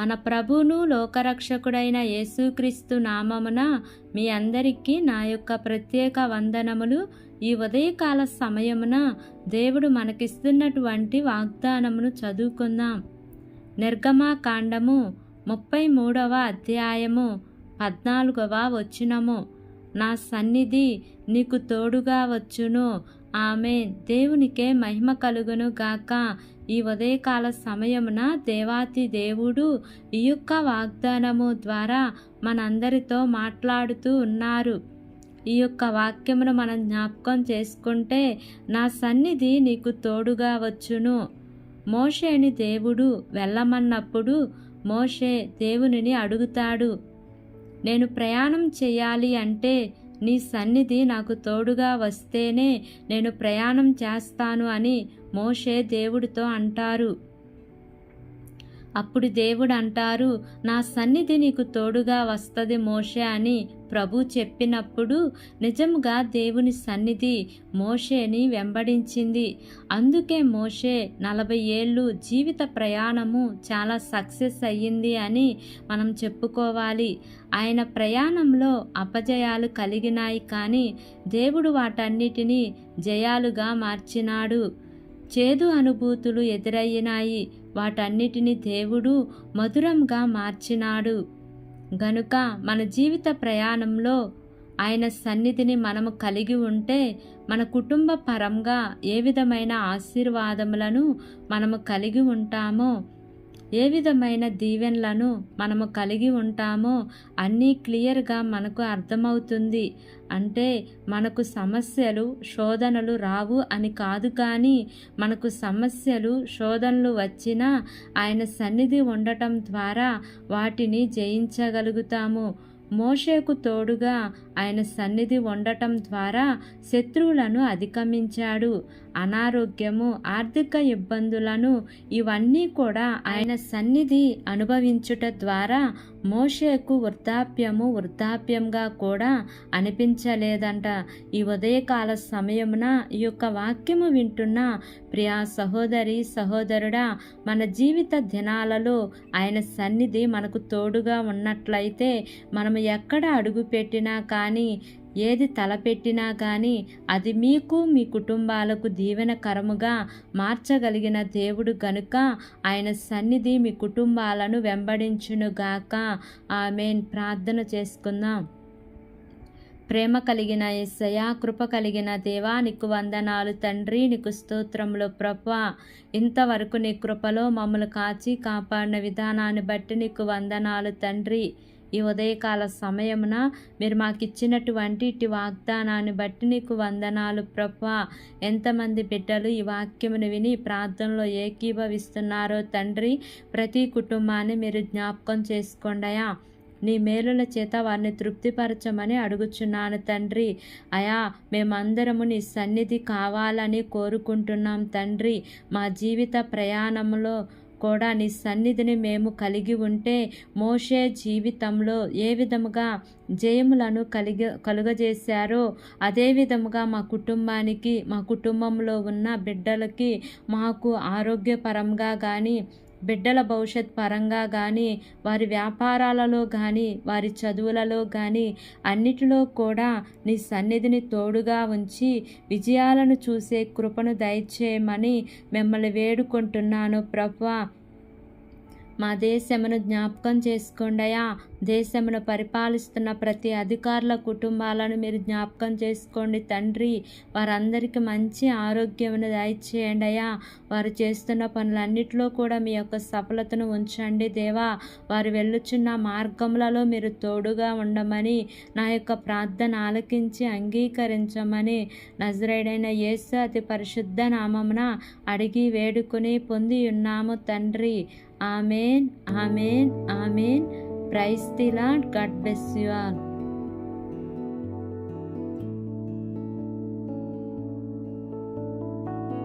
మన ప్రభువును లోకరక్షకుడైన యేసుక్రీస్తు నామమున మీ అందరికీ నా యొక్క ప్రత్యేక వందనములు. ఈ ఉదయకాల సమయమున దేవుడు మనకిస్తున్నటువంటి వాగ్దానమును చదువుకుందాం. నిర్గమకాండము 33వ అధ్యాయము 14వ వచనము. నా సన్నిధి నీకు తోడుగా వచ్చును. ఆమేన్. దేవునికే మహిమ కలుగును గాక. ఈ ఉదయకాల సమయమున దేవాతి దేవుడు ఈ యొక్క వాగ్దానము ద్వారా మనందరితో మాట్లాడుతూ ఉన్నారు. ఈ యొక్క వాక్యమును మనం జ్ఞాపకం చేసుకుంటే, నా సన్నిధి నీకు తోడుగా వచ్చును. మోషేని దేవుడు వెళ్ళమన్నప్పుడు మోషే దేవునిని అడుగుతాడు, నేను ప్రయాణం చేయాలి అంటే నీ సన్నిధి నాకు తోడుగా వస్తేనే నేను ప్రయాణం చేస్తాను అని మోషే దేవుడితో అంటారు. అప్పుడు దేవుడు అంటారు, నా సన్నిధి నీకు తోడుగా వస్తుంది మోషే అని ప్రభు చెప్పినప్పుడు నిజముగా దేవుని సన్నిధి మోషేని వెంబడించింది. అందుకే మోషే 40 ఏళ్ళు జీవిత ప్రయాణము చాలా సక్సెస్ అయ్యింది అని మనం చెప్పుకోవాలి. ఆయన ప్రయాణంలో అపజయాలు కలిగినాయి, కానీ దేవుడు వాటన్నిటినీ జయాలుగా మార్చినాడు. చేదు అనుభూతులు ఎదురయ్యినాయి, వాటన్నిటిని దేవుడు మధురంగా మార్చినాడు. గనుక మన జీవిత ప్రయాణంలో ఆయన సన్నిధిని మనము కలిగి ఉంటే మన కుటుంబ పరంగా ఏ విధమైన ఆశీర్వాదములను మనము కలిగి ఉంటామో, ఏ విధమైన దీవెనలను మనము కలిగి ఉంటామో అన్నీ క్లియర్గా మనకు అర్థమవుతుంది. అంటే మనకు సమస్యలు శోధనలు రావు అని కాదు, కానీ మనకు సమస్యలు శోధనలు వచ్చినా ఆయన సన్నిధి ఉండటం ద్వారా వాటిని జయించగలుగుతాము. మోషేకు తోడుగా ఆయన సన్నిధి ఉండటం ద్వారా శత్రువులను అధిగమించాడు. అనారోగ్యము, ఆర్థిక ఇబ్బందులను ఇవన్నీ కూడా ఆయన సన్నిధి అనుభవించుట ద్వారా మోషేకు వృద్ధాప్యంగా కూడా అనిపించలేదంట. ఈ ఉదయకాల సమయమున ఈ యొక్క వాక్యము వింటున్న ప్రియా సహోదరి సహోదరుడా, మన జీవిత దినాలలో ఆయన సన్నిధి మనకు తోడుగా ఉన్నట్లయితే మనము ఎక్కడ అడుగు పెట్టినా కానీ, ఏది తలపెట్టినా కానీ అది మీకు మీ కుటుంబాలకు దీవెనకరముగా మార్చగలిగిన దేవుడు గనుక ఆయన సన్నిధి మీ కుటుంబాలను వెంబడించునుగాక. ఆమేన్. ప్రార్థన చేసుకుందాం. ప్రేమ కలిగిన యేసయ్యా, కృప కలిగిన దేవా, నీకు వందనాలు తండ్రి, నీకు స్తోత్రములు ప్రభువా. ఇంతవరకు నీ కృపలో మమ్మల్ని కాచి కాపాడిన విధానాన్ని బట్టి నీకు వందనాలు తండ్రి. ఈ ఉదయకాల సమయమున మీరు మాకు ఇచ్చినటువంటి ఇటు వాగ్దానాన్ని బట్టి నీకు వందనాలు ప్రభువా. ఎంతమంది బిడ్డలు ఈ వాక్యమును విని ప్రార్థనలో ఏకీభవిస్తున్నారో తండ్రి, ప్రతి కుటుంబాన్ని మీరు జ్ఞాపకం చేసుకోండియా. నీ మేలుల చేత వారిని తృప్తిపరచమని అడుగుచున్నాను తండ్రి. అయా, మేమందరము నీ సన్నిధి కావాలని కోరుకుంటున్నాం తండ్రి. మా జీవిత ప్రయాణంలో కూడా నీ సన్నిధిని మేము కలిగి ఉంటే మోషే జీవితంలో ఏ విధముగా జయములను కలుగజేశారో అదే విధముగా మా కుటుంబానికి, మా కుటుంబంలో ఉన్న బిడ్డలకి, మాకు ఆరోగ్యపరంగా కానీ, బిడ్డల భవిష్యత్ పరంగా కానీ, వారి వ్యాపారాలలో కానీ, వారి చదువులలో కానీ అన్నిటిలో కూడా నీ సన్నిధిని తోడుగా ఉంచి విజయాలను చూసే కృపను దయచేయమని మిమ్మల్ని వేడుకుంటున్నాను ప్రభువా. మా దేశమును జ్ఞాపకం చేసుకోండియా. దేశమును పరిపాలిస్తున్న ప్రతి అధికారుల కుటుంబాలను మీరు జ్ఞాపకం చేసుకోండి తండ్రి. వారందరికీ మంచి ఆరోగ్యమును దయచేయండి అయ్యా. వారు చేస్తున్న పనులన్నిటిలో కూడా మీ యొక్క సఫలతను ఉంచండి దేవా. వారు వెళ్ళుచున్న మార్గములలో మీరు తోడుగా ఉండమని, నా యొక్క ప్రార్థన ఆలకించి అంగీకరించమని నజరేయుడైన యేసు అతి పరిశుద్ధ నామమున అడిగి వేడుకొని పొంది ఉన్నాము తండ్రి. Amen, amen, amen. Praise the lord. God bless you all.